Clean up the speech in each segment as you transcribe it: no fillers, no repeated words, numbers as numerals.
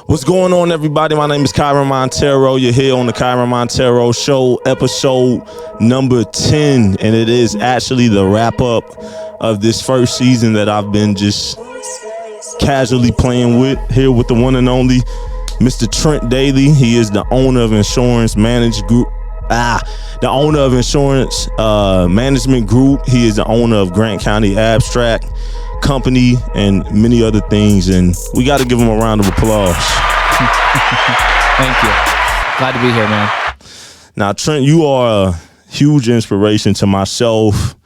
What's going on, everybody? My name is Kyren Monteiro. You're here on the Kyren Monteiro Show, episode number 10, and it is actually the wrap-up of this first season that I've been just casually playing with here with the one and only Mr. Trent Dailey. He is the owner of Insurance Management Group. The owner of Insurance Management Group. He is the owner of Grant County Abstract Company and many other things, and we got to give him a round of applause. Thank you. Glad to be here, man. Now, Trent, you are a huge inspiration to myself,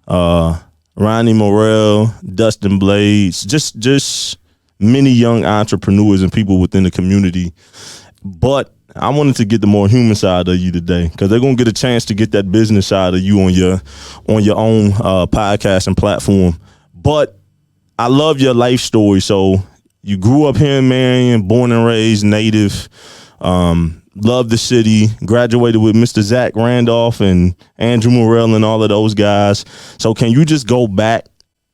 Ronnie Morrell, Dustin Blades, just many young entrepreneurs and people within the community. But I wanted to get the more human side of you today, because they're gonna get a chance to get that business side of you on your own podcast and platform. But I love your life story. So you grew up here in Marion, born and raised, native, love the city, graduated with Mr. Zach Randolph and Andrew Morrell and all of those guys. So can you just go back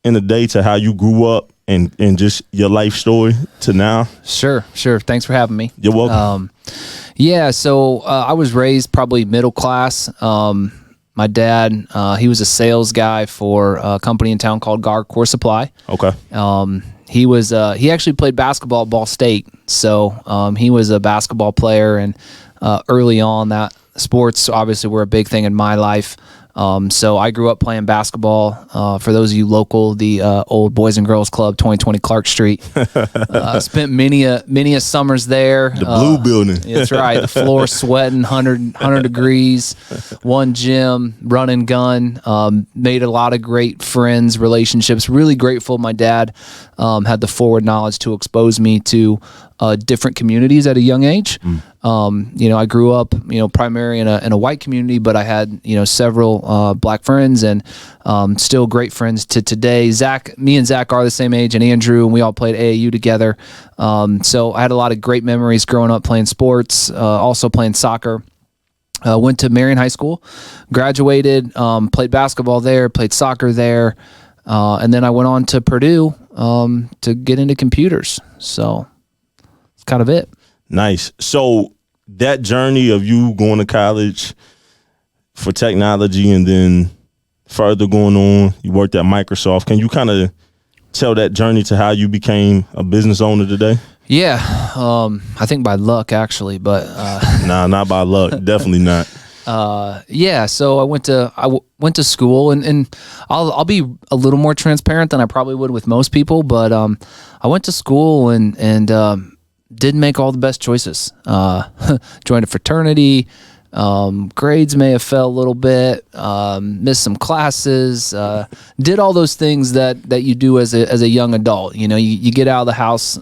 in the day to how you grew up and just your life story to now? Sure. Thanks for having me. You're welcome. So I was raised probably middle class. My dad, he was a sales guy for a company in town called Core Supply. Okay. He actually played basketball at Ball State. So he was a basketball player, and early on that sports obviously were a big thing in my life. So I grew up playing basketball. For those of you local, the old Boys and Girls Club, 2020 Clark Street. Spent many a summers there. The blue building. That's right. The floor sweating, 100 degrees. One gym, run and gun. Made a lot of great friends, relationships. Really grateful my dad had the forward knowledge to expose me to different communities at a young age. I grew up, primarily in a white community, but I had, several black friends, and still great friends to today. Me and Zach are the same age, and Andrew, and we all played AAU together. So I had a lot of great memories growing up playing sports, also playing soccer. Went to Marion High School, graduated, played basketball there, played soccer there, and then I went on to Purdue to get into computers. So that's kind of it. Nice. So that journey of you going to college for technology and then further going on, you worked at Microsoft. Can you kind of tell that journey to how you became a business owner today? Yeah. I think by luck, actually, but nah, not by luck. Definitely not. So I went to school, and I'll be a little more transparent than I probably would with most people, but I went to school and didn't make all the best choices. Joined a fraternity. Grades may have fell a little bit. Missed some classes. Did all those things that you do as a young adult. You get out of the house.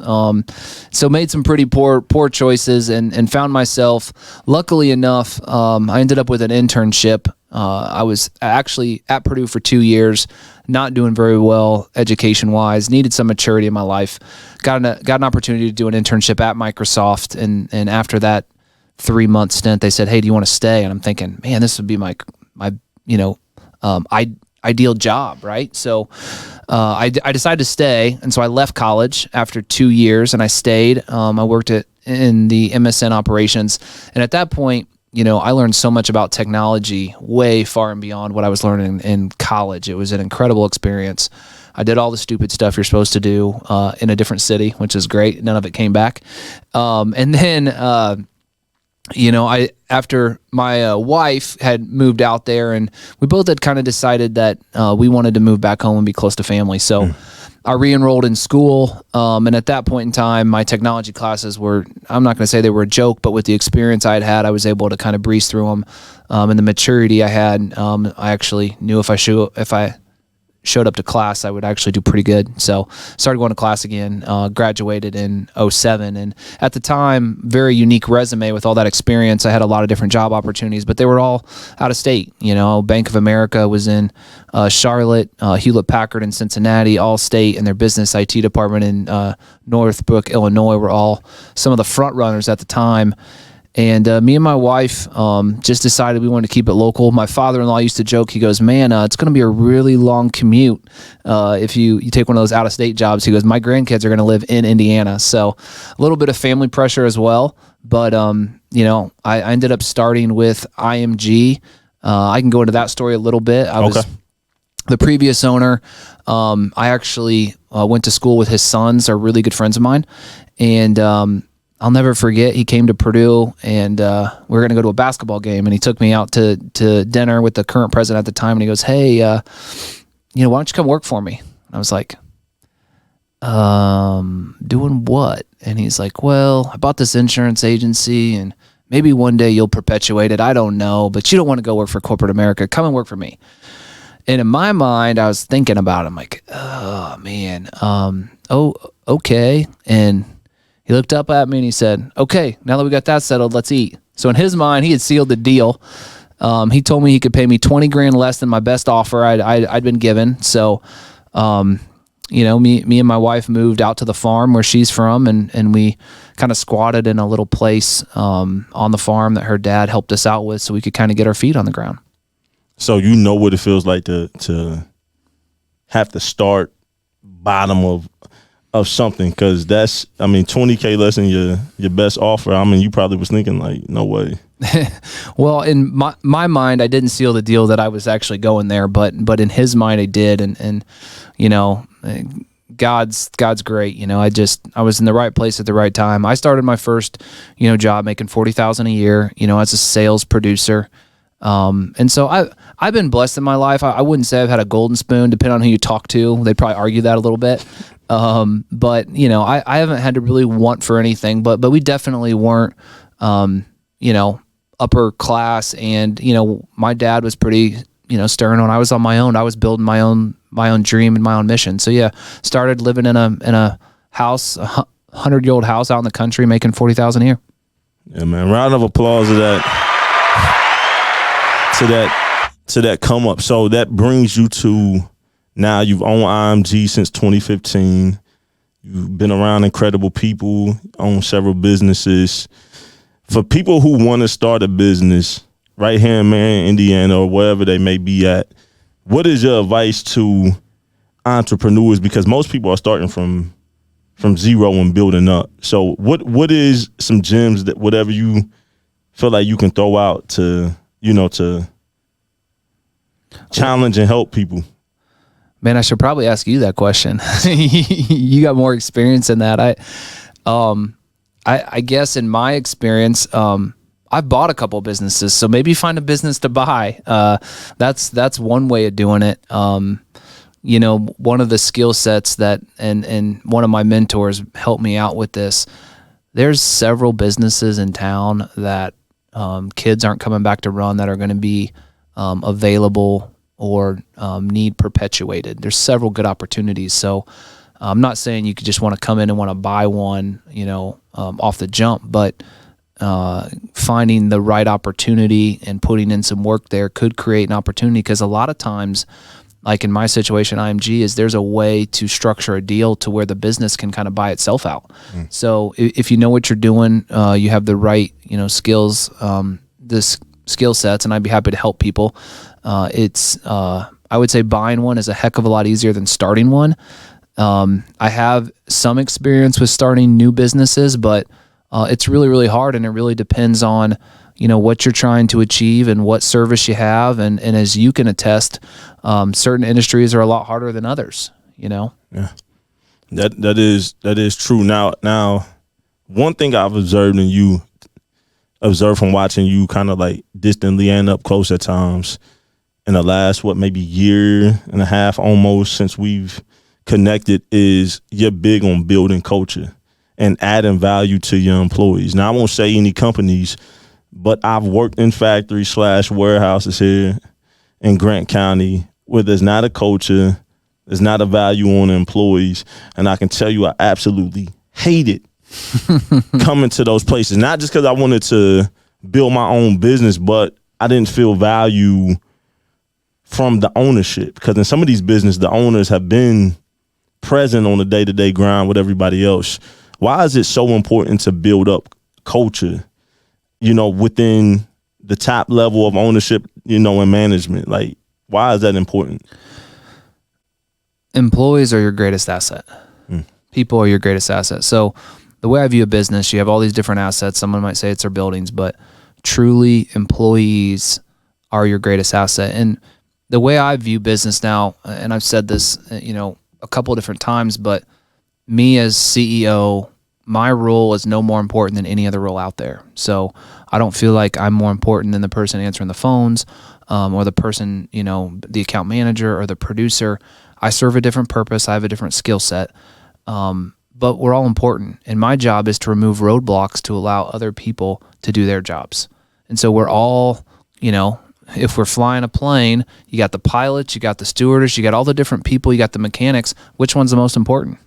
So made some pretty poor choices and found myself. Luckily enough, I ended up with an internship. I was actually at Purdue for 2 years, not doing very well education-wise, needed some maturity in my life. Got an opportunity to do an internship at Microsoft, and after that 3-month stint, they said, "Hey, do you want to stay?" And I'm thinking, man, this would be my ideal job, right? So I decided to stay, and so I left college after 2 years, and I stayed. I worked in the MSN operations, and at that point, I learned so much about technology, way far and beyond what I was learning in college. It was an incredible experience. I did all the stupid stuff you're supposed to do in a different city, which is great. None of it came back. And then, after my wife had moved out there, and we both had kind of decided that we wanted to move back home and be close to family. So I re-enrolled in school, and at that point in time, my technology classes were, I'm not going to say they were a joke, but with the experience I had, I was able to kind of breeze through them, and the maturity I had, I actually knew if I showed up to class, I would actually do pretty good. So started going to class again, graduated in 2007. And at the time, very unique resume with all that experience. I had a lot of different job opportunities, but they were all out of state. Bank of America was in Charlotte, Hewlett-Packard in Cincinnati, Allstate and their business IT department in Northbrook, Illinois were all some of the front runners at the time. And me and my wife just decided we wanted to keep it local. My father-in-law used to joke. He goes, man, it's going to be a really long commute if you take one of those out-of-state jobs. He goes, my grandkids are going to live in Indiana. So a little bit of family pressure as well. But, I ended up starting with IMG. I can go into that story a little bit. I was the previous owner. I actually went to school with his sons, are really good friends of mine. And I'll never forget, he came to Purdue, and we were going to go to a basketball game, and he took me out to dinner with the current president at the time, and he goes, hey, why don't you come work for me? And I was like, doing what? And he's like, well, I bought this insurance agency, and maybe one day you'll perpetuate it. I don't know, but you don't want to go work for corporate America. Come and work for me. And in my mind, I was thinking about it. I'm like, oh, man, okay. And he looked up at me and he said, okay, now that we got that settled, let's eat. So in his mind, he had sealed the deal. He told me he could pay me $20,000 less than my best offer I'd been given. So, me and my wife moved out to the farm where she's from, and we kind of squatted in a little place on the farm that her dad helped us out with so we could kind of get our feet on the ground. So you know what it feels like to have to start bottom of something, because that's, $20K less than your best offer. You probably was thinking like, no way. Well, in my mind, I didn't seal the deal that I was actually going there, but in his mind, I did, and God's great. I was in the right place at the right time. I started my first, job making $40,000 a year, as a sales producer. And so I've been blessed in my life. I wouldn't say I've had a golden spoon, depending on who you talk to. They'd probably argue that a little bit. But I haven't had to really want for anything, but we definitely weren't, upper class. And, my dad was pretty, stern when I was on my own. I was building my own dream and my own mission. So yeah, started living in a house, a 100-year-old house out in the country, making $40,000 a year. Yeah, man. Round of applause to that come up. So that brings you to now. You've owned IMG since 2015. You've been around incredible people, own several businesses. For people who want to start a business right here in Marion, Indiana, or wherever they may be at, what is your advice to entrepreneurs? Because most people are starting from zero and building up. So what is some gems that whatever you feel like you can throw out to challenge and help people? Man, I should probably ask you that question. You got more experience in that. I guess in my experience, I've bought a couple of businesses, so maybe find a business to buy. That's one way of doing it. One of the skill sets that, and one of my mentors helped me out with this. There's several businesses in town that kids aren't coming back to run that are going to be available or need perpetuated. There's several good opportunities. So I'm not saying you could just want to come in and want to buy one, off the jump, but finding the right opportunity and putting in some work there could create an opportunity, because a lot of times, like in my situation, IMG, is there's a way to structure a deal to where the business can kind of buy itself out. So if you know what you're doing, you have the right, skills, this skill sets, and I'd be happy to help people. I would say buying one is a heck of a lot easier than starting one. I have some experience with starting new businesses, but it's really, really hard, and it really depends on, what you're trying to achieve and what service you have. And as you can attest, certain industries are a lot harder than others, Yeah, that is true. Now, one thing I've observed from watching you kind of like distantly and up close at times in the last, maybe year and a half almost since we've connected, is you're big on building culture and adding value to your employees. Now, I won't say any companies, but I've worked in factories / warehouses here in Grant County where there's not a culture, there's not a value on the employees, and I can tell you I absolutely hate it coming to those places. Not just because I wanted to build my own business, but I didn't feel value from the ownership, because in some of these businesses, the owners have been present on the day-to-day grind with everybody else. Why is it so important to build up culture within the top level of ownership, and management? Like, why is that important? Employees are your greatest asset. People are your greatest asset. So the way I view a business, you have all these different assets. Someone might say it's their buildings, but truly employees are your greatest asset. And the way I view business now, and I've said this, a couple of different times, but me as CEO, my role is no more important than any other role out there. So I don't feel like I'm more important than the person answering the phones, or the person, the account manager or the producer. I serve a different purpose. I have a different skill set. But we're all important. And my job is to remove roadblocks to allow other people to do their jobs. And so we're all, if we're flying a plane, you got the pilots, you got the stewardess, you got all the different people, you got the mechanics. Which one's the most important?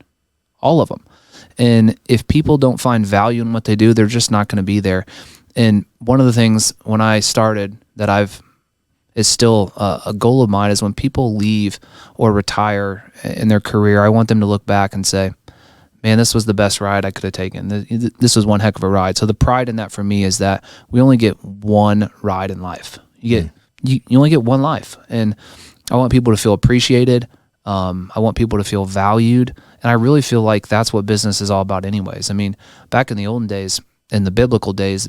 All of them. And if people don't find value in what they do, they're just not going to be there. And one of the things when I started that is still a goal of mine is when people leave or retire in their career, I want them to look back and say, man, this was the best ride I could have taken. This was one heck of a ride. So the pride in that for me is that we only get one ride in life. You only get one life. And I want people to feel appreciated. I want people to feel valued. And I really feel like that's what business is all about anyways. I mean, back in the olden days, in the biblical days,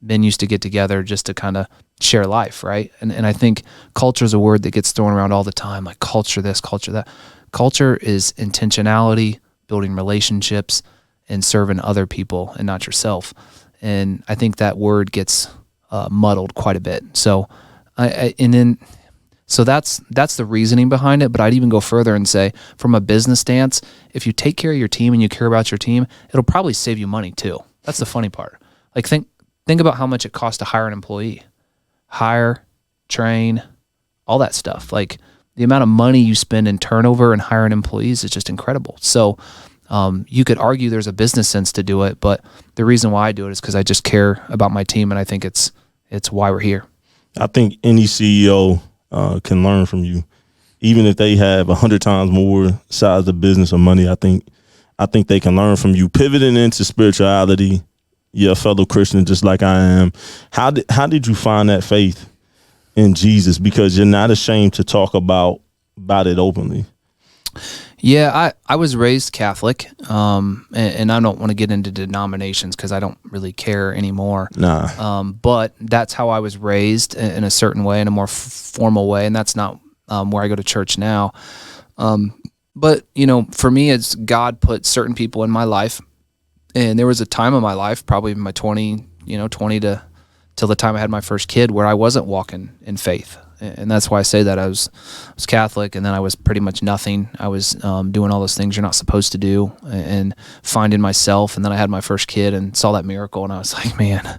men used to get together just to kind of share life, right? And I think culture is a word that gets thrown around all the time, like culture this, culture that. Culture is intentionality, building relationships, and serving other people and not yourself. And I think that word gets muddled quite a bit. So So that's the reasoning behind it, but I'd even go further and say, from a business stance, if you take care of your team and you care about your team, it'll probably save you money too. That's the funny part. Like think about how much it costs to hire an employee. Hire, train, all that stuff. Like the amount of money you spend in turnover and hiring employees is just incredible. So you could argue there's a business sense to do it, but the reason why I do it is because I just care about my team, and I think it's why we're here. I think any CEO can learn from you, even if they have 100 times more size of business or money. I think they can learn from you. Pivoting into spirituality, you're a fellow Christian just like I am. How did you find that faith in Jesus? Because you're not ashamed to talk about it openly. Yeah, I was raised Catholic, and I don't want to get into denominations because I don't really care anymore. Nah. But that's how I was raised in a certain way, in a more formal way, and that's not where I go to church now. But, for me, it's God put certain people in my life, and there was a time in my life, probably in my 20 to till the time I had my first kid, where I wasn't walking in faith. And that's why I say that I was Catholic, and then I was pretty much nothing. I was doing all those things you're not supposed to do and finding myself. And then I had my first kid and saw that miracle, and I was like, man.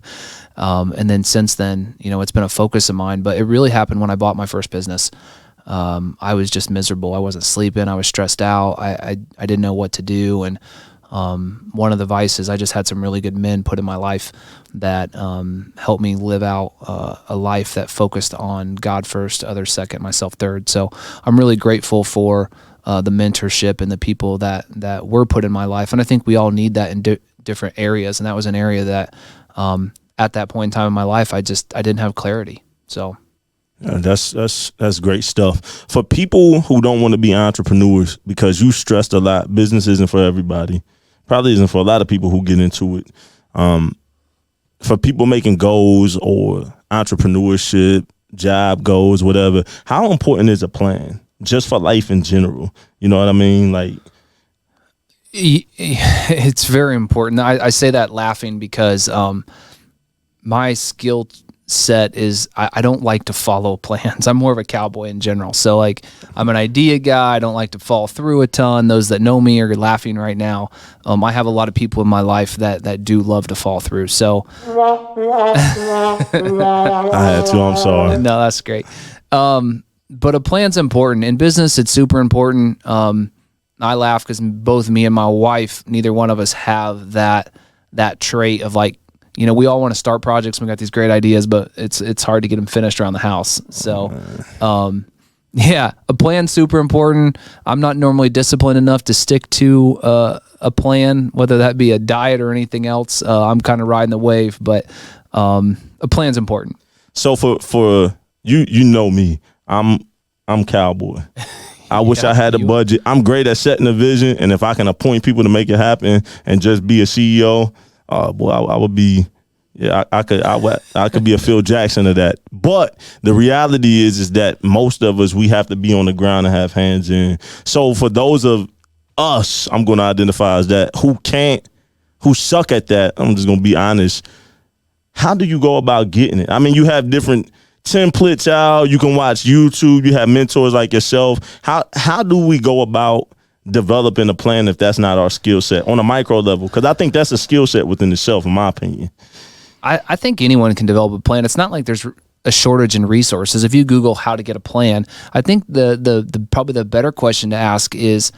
And then since then, it's been a focus of mine. But it really happened when I bought my first business. I was just miserable. I wasn't sleeping. I was stressed out. I didn't know what to do. And one of the vices, I just had some really good men put in my life that helped me live out a life that focused on God first, others second, myself third. So I'm really grateful for the mentorship and the people that were put in my life. And I think we all need that in different areas. And that was an area that at that point in time in my life, I didn't have clarity. So that's great stuff. For people who don't want to be entrepreneurs, because you stressed a lot, business isn't for everybody. Probably isn't for a lot of people who get into it. For people making goals or entrepreneurship, job goals, whatever, how important is a plan just for life in general? You know what I mean? Like, it's very important. I say that laughing because my skill set is I don't like to follow plans. I'm more of a cowboy in general. So like I'm an idea guy. I don't like to fall through a ton. Those that know me are laughing right now. I have a lot of people in my life that do love to fall through. So I had to. I'm sorry. No, that's great. But a plan's important. In business, it's super important. I laugh because both me and my wife, neither one of us have that trait of like, we all want to start projects. We got these great ideas, but it's hard to get them finished around the house. So, yeah, a plan's super important. I'm not normally disciplined enough to stick to a a plan, whether that be a diet or anything else. I'm kind of riding the wave, but a plan's important. So for you know me, I'm cowboy. I wish I had a budget. I'm great at setting a vision, and if I can appoint people to make it happen and just be a CEO, boy, I would be. Yeah, I could be a Phil Jackson of that. But the reality is that most of us, we have to be on the ground and have hands in. So for those of us, I'm going to identify as that, who suck at that, I'm just going to be honest. How do you go about getting it? I mean, you have different templates out. You can watch YouTube. You have mentors like yourself. How do we go about developing a plan if that's not our skill set on a micro level? Because I think that's a skill set within itself, in my opinion. I think anyone can develop a plan. It's not like there's a shortage in resources. If you Google how to get a plan, I think the probably the better question to ask is,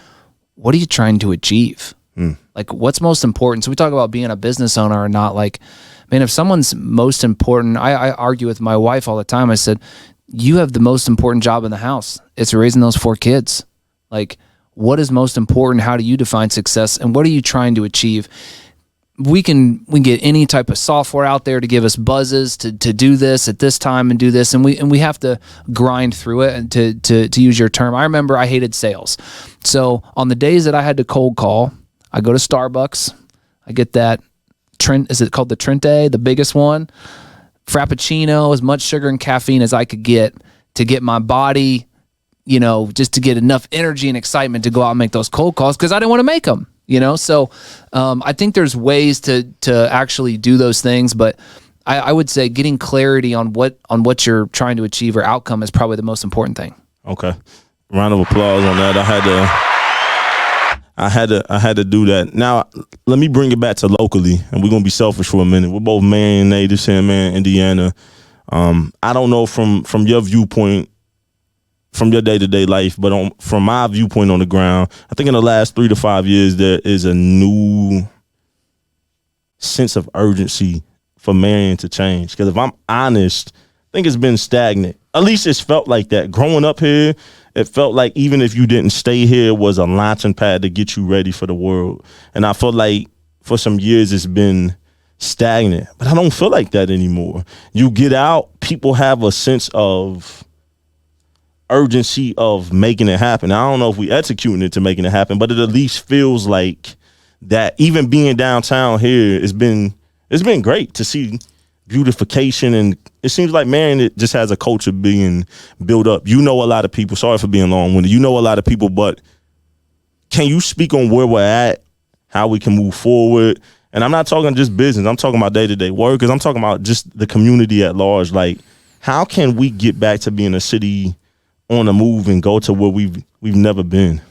what are you trying to achieve? Like, what's most important? So we talk about being a business owner or not. Like, man, if someone's most important, I argue with my wife all the time. I said, you have the most important job in the house. It's raising those 4 kids. Like, what is most important? How do you define success? And what are you trying to achieve? We can get any type of software out there to give us buzzes to do this at this time and do this, and we have to grind through it. And to use your term, I remember I hated sales. So on the days that I had to cold call, I go to Starbucks, I get that Trent, is it called the Trent Dailey, the biggest one, Frappuccino, as much sugar and caffeine as I could get to get my body, just to get enough energy and excitement to go out and make those cold calls, because I didn't want to make them. So I think there's ways to actually do those things, but I would say getting clarity on what you're trying to achieve or outcome is probably the most important thing. Okay, round of applause on that. I had to do that. Now let me bring it back to locally, and we're gonna be selfish for a minute. We're both Marion natives here in Marion, Indiana. I don't know from your viewpoint, from your day-to-day life, but from my viewpoint on the ground, I think in the last 3 to 5 years, there is a new sense of urgency for Marion to change. Because if I'm honest, I think it's been stagnant. At least it's felt like that. Growing up here, it felt like even if you didn't stay here, it was a launching pad to get you ready for the world. And I feel like for some years it's been stagnant, but I don't feel like that anymore. You get out, people have a sense of urgency of making it happen. I don't know if we executing it to making it happen, but it at least feels like that. Even being downtown here, it's been great to see beautification, and it seems like Marion, it just has a culture being built up. A lot of people. Sorry for being long-winded. A lot of people, but can you speak on where we're at, how we can move forward? And I'm not talking just business. I'm talking about day-to-day work, because I'm talking about just the community at large. Like, how can we get back to being a city on the move and go to where we've never been?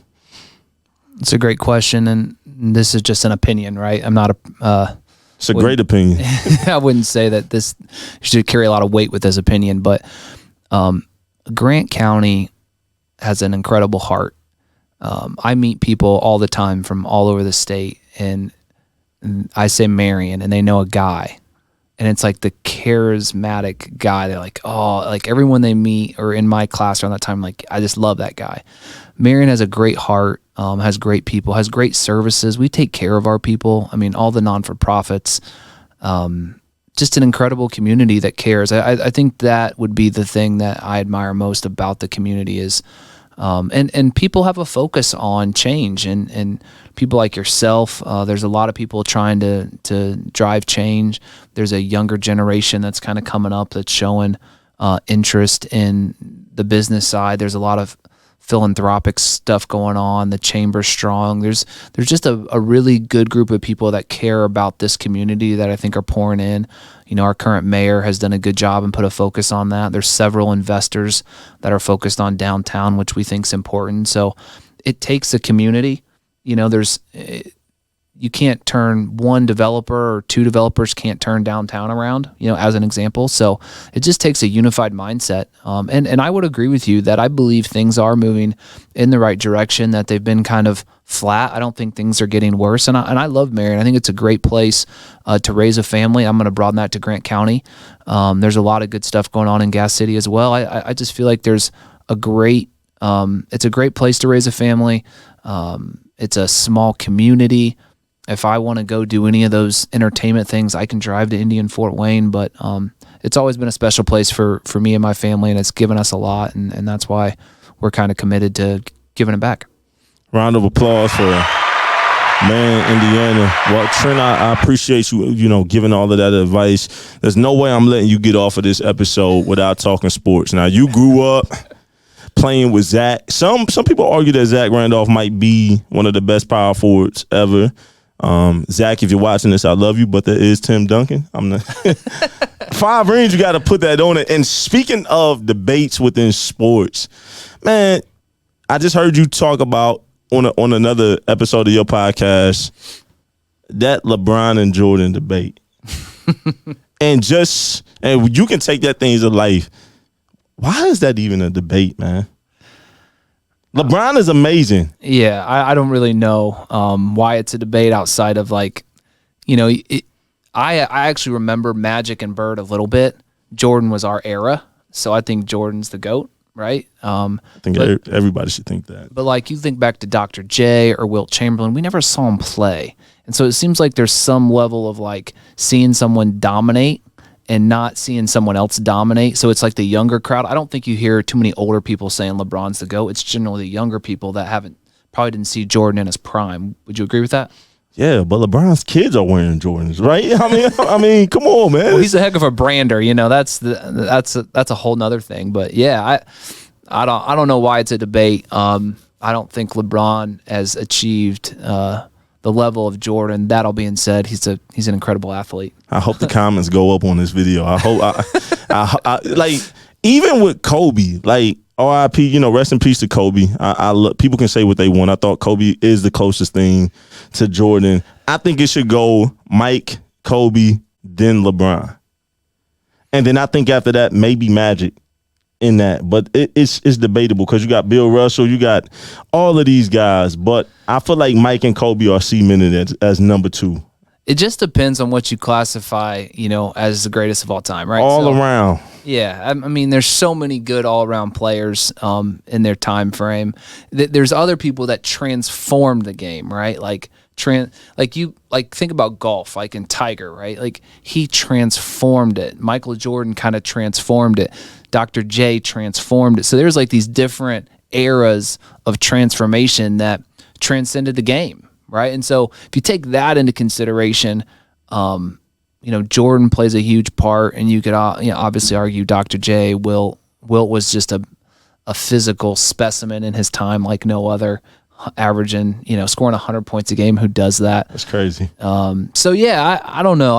It's a great question, and this is just an opinion, right? I'm not it's a great opinion. I wouldn't say that this should carry a lot of weight with this opinion, but Grant County has an incredible heart. I meet people all the time from all over the state, and I say Marion, and they know a guy. And it's like the charismatic guy. They're like, oh, like everyone they meet or in my class around that time, like, I just love that guy. Marion has a great heart, has great people, has great services. We take care of our people. I mean, all the non-for-profits, just an incredible community that cares. I think that would be the thing that I admire most about the community is, and people have a focus on change, and people like yourself. There's a lot of people trying to drive change. There's a younger generation that's kind of coming up that's showing interest in the business side. There's a lot of philanthropic stuff going on. The chamber's strong. There's just a really good group of people that care about this community that I think are pouring in. Our current mayor has done a good job and put a focus on that. There's several investors that are focused on downtown, which we think is important. So it takes a community. You can't turn one developer or two developers can't turn downtown around, as an example. So it just takes a unified mindset. And I would agree with you that I believe things are moving in the right direction, that they've been kind of flat. I don't think things are getting worse. And I love Marion. I think it's a great place to raise a family. I'm going to broaden that to Grant County. There's a lot of good stuff going on in Gas City as well. I just feel like there's it's a great place to raise a family. It's a small community. If I want to go do any of those entertainment things, I can drive to Indy and Fort Wayne. But it's always been a special place for me and my family, and it's given us a lot, and that's why we're kind of committed to giving it back. Round of applause for Marion, Indiana. Well, Trent, I appreciate you, giving all of that advice. There's no way I'm letting you get off of this episode without talking sports. Now, you grew up playing with Zach. Some people argue that Zach Randolph might be one of the best power forwards ever. Zach, if you're watching this, I love you, but there is Tim Duncan. I'm not 5 rings, you got to put that on it. And speaking of debates within sports, man, I just heard you talk about on another episode of your podcast that LeBron and Jordan debate. and you can take that thing to life. Why is that even a debate, man? LeBron is amazing. Yeah, I don't really know why it's a debate outside of I actually remember Magic and Bird a little bit. Jordan was our era, so I think Jordan's the GOAT, right? I think everybody should think that. But you think back to Dr. J or Wilt Chamberlain, we never saw him play. And so it seems like there's some level of seeing someone dominate and not seeing someone else dominate. So it's like the younger crowd. I don't think you hear too many older people saying LeBron's the GOAT. It's generally the younger people that probably didn't see Jordan in his prime. Would you agree with that? Yeah, but LeBron's kids are wearing Jordans, right? I mean, come on, man. Well, he's a heck of a brander. That's a whole nother thing. But yeah, I don't know why it's a debate. I don't think LeBron has achieved the level of Jordan. That all being said, he's an incredible athlete. I hope the comments go up on this video. I hope I even with Kobe, RIP, rest in peace to Kobe. People can say what they want. I thought Kobe is the closest thing to Jordan. I think it should go Mike, Kobe, then LeBron. And then I think after that, maybe Magic in that. But it's debatable because you got Bill Russell, you got all of these guys. But I feel like Mike and Kobe are cemented as number 2. It just depends on what you classify, as the greatest of all time, right? All around. Yeah, I mean, there's so many good all-around players in their time frame. There's other people that transformed the game, right? Think about golf, in Tiger, right? He transformed it. Michael Jordan kind of transformed it. Dr. J transformed it. So there's these different eras of transformation that transcended the game, right? And so if you take that into consideration, Jordan plays a huge part, and you could obviously argue Dr. J. Wilt was just a physical specimen in his time like no other, averaging, scoring 100 points a game. Who does that? That's crazy. So yeah, I don't know.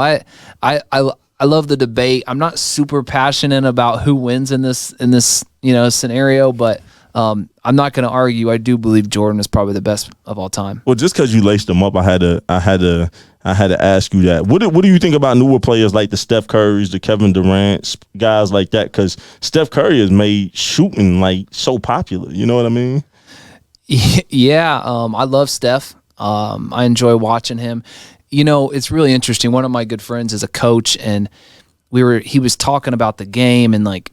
I love the debate. I'm not super passionate about who wins in this scenario, but I'm not going to argue. I do believe Jordan is probably the best of all time. Well, just because you laced them up, I had to ask you that. What do you think about newer players like the Steph Currys, the Kevin Durant's, guys like that? Because Steph Curry has made shooting so popular. You know what I mean? Yeah, I love Steph. I enjoy watching him. It's really interesting. One of my good friends is a coach, and he was talking about the game, and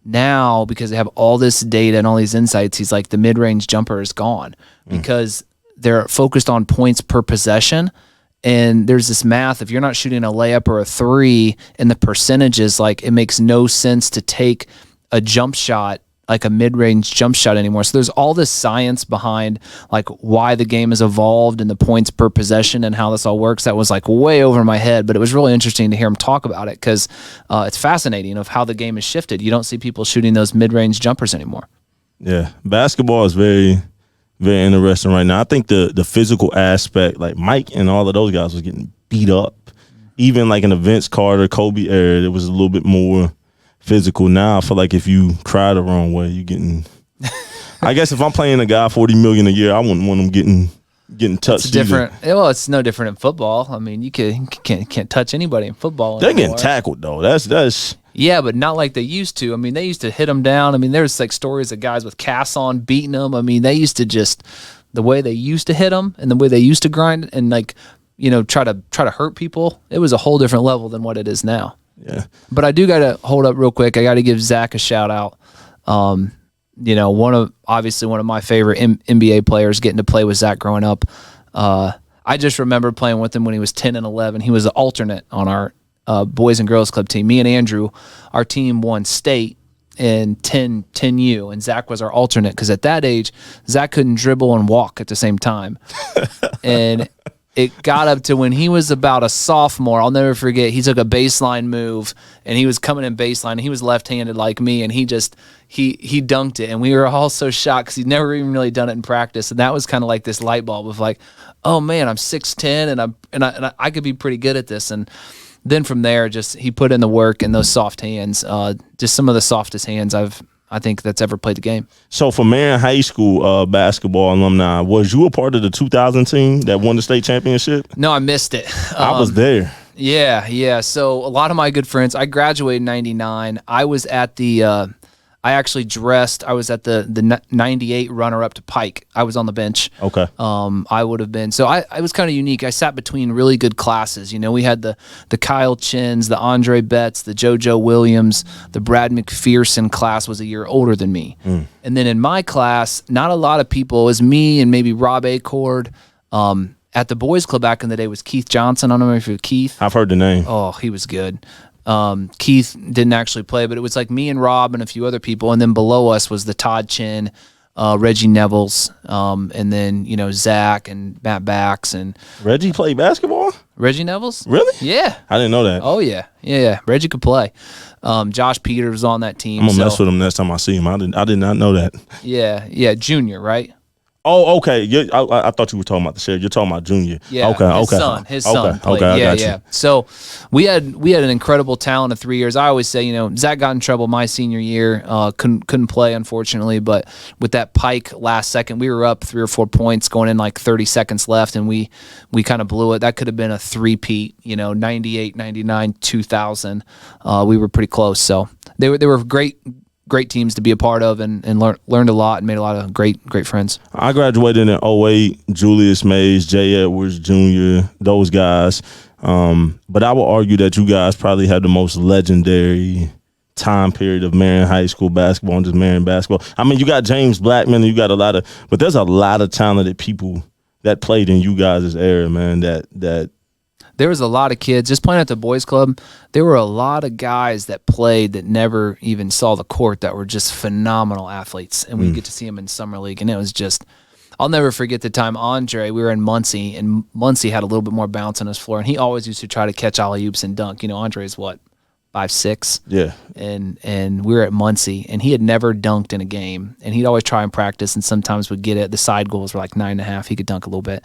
now, because they have all this data and all these insights, he's the mid-range jumper is gone because they're focused on points per possession. And there's this math, if you're not shooting a layup or a 3 and the percentages, it makes no sense to take a jump shot, a mid-range jump shot anymore. So there's all this science behind why the game has evolved and the points per possession and how this all works. That was way over my head, but it was really interesting to hear him talk about it because it's fascinating of how the game has shifted. You don't see people shooting those mid-range jumpers anymore. Yeah, basketball is very, very interesting right now. I think the physical aspect, Mike and all of those guys was getting beat up. Even in the Vince Carter, Kobe era, it was a little bit more physical. Now I feel like if you cry the wrong way, you're getting. I guess if I'm playing a guy $40 million a year, I wouldn't want him getting touched. It's different. Well, it's no different in football. I mean, you can't touch anybody in football. They're getting tackled though. That's. Yeah, but not like they used to. I mean, they used to hit them down. I mean, there's stories of guys with casts on beating them. I mean, they used to just the way they used to hit them and the way they used to grind and try to hurt people. It was a whole different level than what it is now. Yeah. But I do got to hold up real quick. I got to give Zach a shout out. obviously one of my favorite NBA players, getting to play with Zach growing up. I just remember playing with him when he was 10 and 11. He was an alternate on our boys and girls club team. Me and Andrew, our team won state in 10U, and Zach was our alternate because at that age, Zach couldn't dribble and walk at the same time. And it got up to when he was about a sophomore. I'll never forget. He took a baseline move, and he was coming in baseline. And he was left-handed like me, and he dunked it. And we were all so shocked because he'd never even really done it in practice. And that was kind of like this light bulb of like, oh man, I'm 6'10", and I could be pretty good at this. And then from there, just he put in the work and those soft hands. Just some of the softest hands I think that's ever played the game. So for Marion High School basketball alumni, was you a part of the 2000 team that won the state championship? No, I missed it. I was there. Yeah. So a lot of my good friends, I graduated in 99. I was at I actually dressed. I was at the 98 runner-up to Pike. I was on the bench. Okay. I would have been. So I was kind of unique. I sat between really good classes. We had the Kyle Chins, the Andre Betts, the JoJo Williams, the Brad McPherson class was a year older than me. And then in my class, not a lot of people. It was me and maybe Rob Acord. At the boys club back in the day was Keith Johnson. I don't know if you're Keith. I've heard the name. Oh, he was good. Keith didn't actually play, but it was like me and Rob and a few other people. And then below us was the Todd Chin, Reggie Nevels, and then, Zach and Matt Bax. And Reggie played basketball? Reggie Nevels? Really? Yeah. I didn't know that. Oh, yeah. Yeah. Reggie could play. Josh Peters was on that team. I'm going to mess with him next time I see him. I did not know that. Yeah. Junior, right? Oh, okay. I thought you were talking about the sheriff. You're talking about Junior. Yeah. His son played. Okay, I got yeah. you. So we had an incredible talent of 3 years. I always say, Zach got in trouble my senior year. Couldn't play, unfortunately. But with that Pike last second, we were up 3 or 4 points going in like 30 seconds left, and we kind of blew it. That could have been a three-peat, 98, 99, 2000. We were pretty close. So they were great teams to be a part of and learned a lot and made a lot of great friends. I graduated in 08, Julius Mays, Jay Edwards Jr., those guys. But I will argue that you guys probably had the most legendary time period of Marion High School basketball and just Marion basketball. I mean, you got James Blackman and you got but there's a lot of talented people that played in you guys' era, man, that there was a lot of kids just playing at the boys club. There were a lot of guys that played that never even saw the court that were just phenomenal athletes. And we get to see them in summer league. And it was just, I'll never forget the time we were in Muncie, and Muncie had a little bit more bounce on his floor. And he always used to try to catch alley-oops and dunk. Andre's what, 5'6"? Yeah. And we were at Muncie, and he had never dunked in a game. And he'd always try and practice, and sometimes would get it. The side goals were like 9.5. He could dunk a little bit.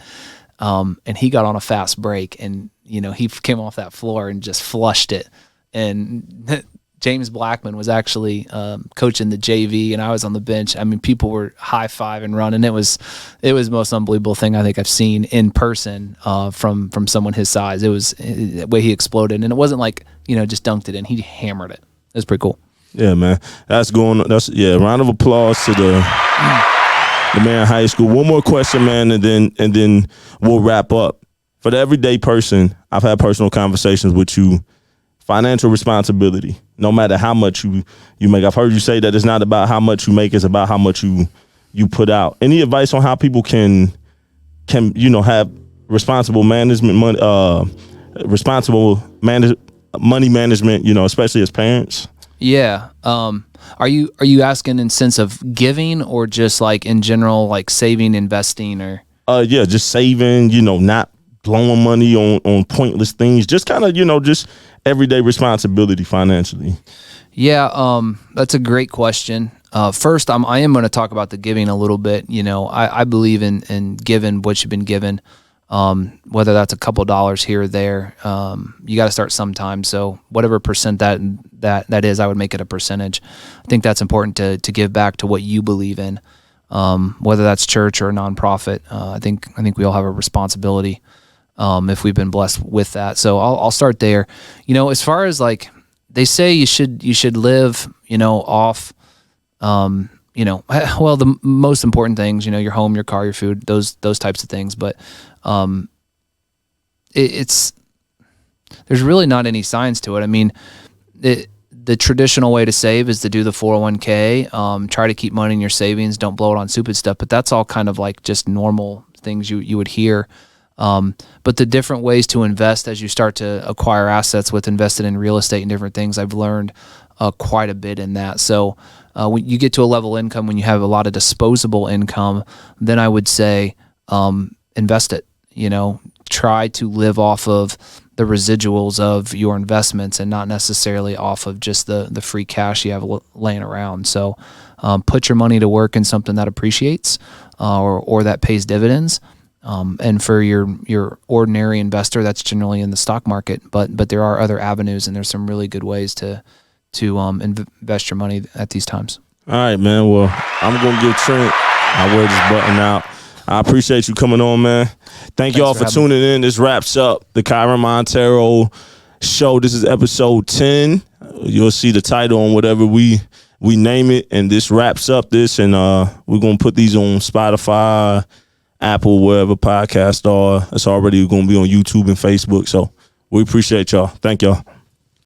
And he got on a fast break, and he came off that floor and just flushed it. And James Blackman was actually coaching the JV, and I was on the bench. I mean, people were high-fiving, running. It was the most unbelievable thing I think I've seen in person from someone his size. It was the way he exploded, and it wasn't like just dunked it in. He hammered it. It was pretty cool. Yeah, man. Round of applause to the Marion High School. One more question, man, and then we'll wrap up. For the everyday person, I've had personal conversations with you. Financial responsibility, no matter how much you make. I've heard you say that it's not about how much you make, it's about how much you put out. Any advice on how people can have responsible management, money management, especially as parents? Yeah. Are you asking in sense of giving or just like in general, like saving, investing, or? Just saving, not blowing money on pointless things. Just kind of, just everyday responsibility financially. Yeah, that's a great question. First, I am going to talk about the giving a little bit. I believe in giving what you've been given, whether that's a couple dollars here or there. You got to start sometime. So whatever percent that is, I would make it a percentage. I think that's important to give back to what you believe in, whether that's church or a nonprofit. I think we all have a responsibility. If we've been blessed with that. So I'll start there. As far as like they say you should live, off, the most important things, your home, your car, your food, those types of things. But there's really not any science to it. I mean, the the traditional way to save is to do the 401k. Try to keep money in your savings. Don't blow it on stupid stuff. But that's all kind of like just normal things you would hear. But the different ways to invest as you start to acquire assets with invested in real estate and different things, I've learned quite a bit in that. So when you get to a level income, when you have a lot of disposable income, then I would say invest it. Try to live off of the residuals of your investments and not necessarily off of just the free cash you have laying around. So put your money to work in something that appreciates or that pays dividends. And for your ordinary investor, that's generally in the stock market. But there are other avenues, and there's some really good ways to invest your money at these times. All right, man. Well, I'm going to give Trent, I'll wear this button out. I appreciate you coming on, man. Thanks y'all for tuning in. This wraps up the Kyren Monteiro show. This is episode 10. You'll see the title on whatever we name it. And this wraps up this. And we're going to put these on Spotify, Apple, wherever podcasts are. It's already going to be on YouTube and Facebook. So we appreciate y'all. Thank y'all.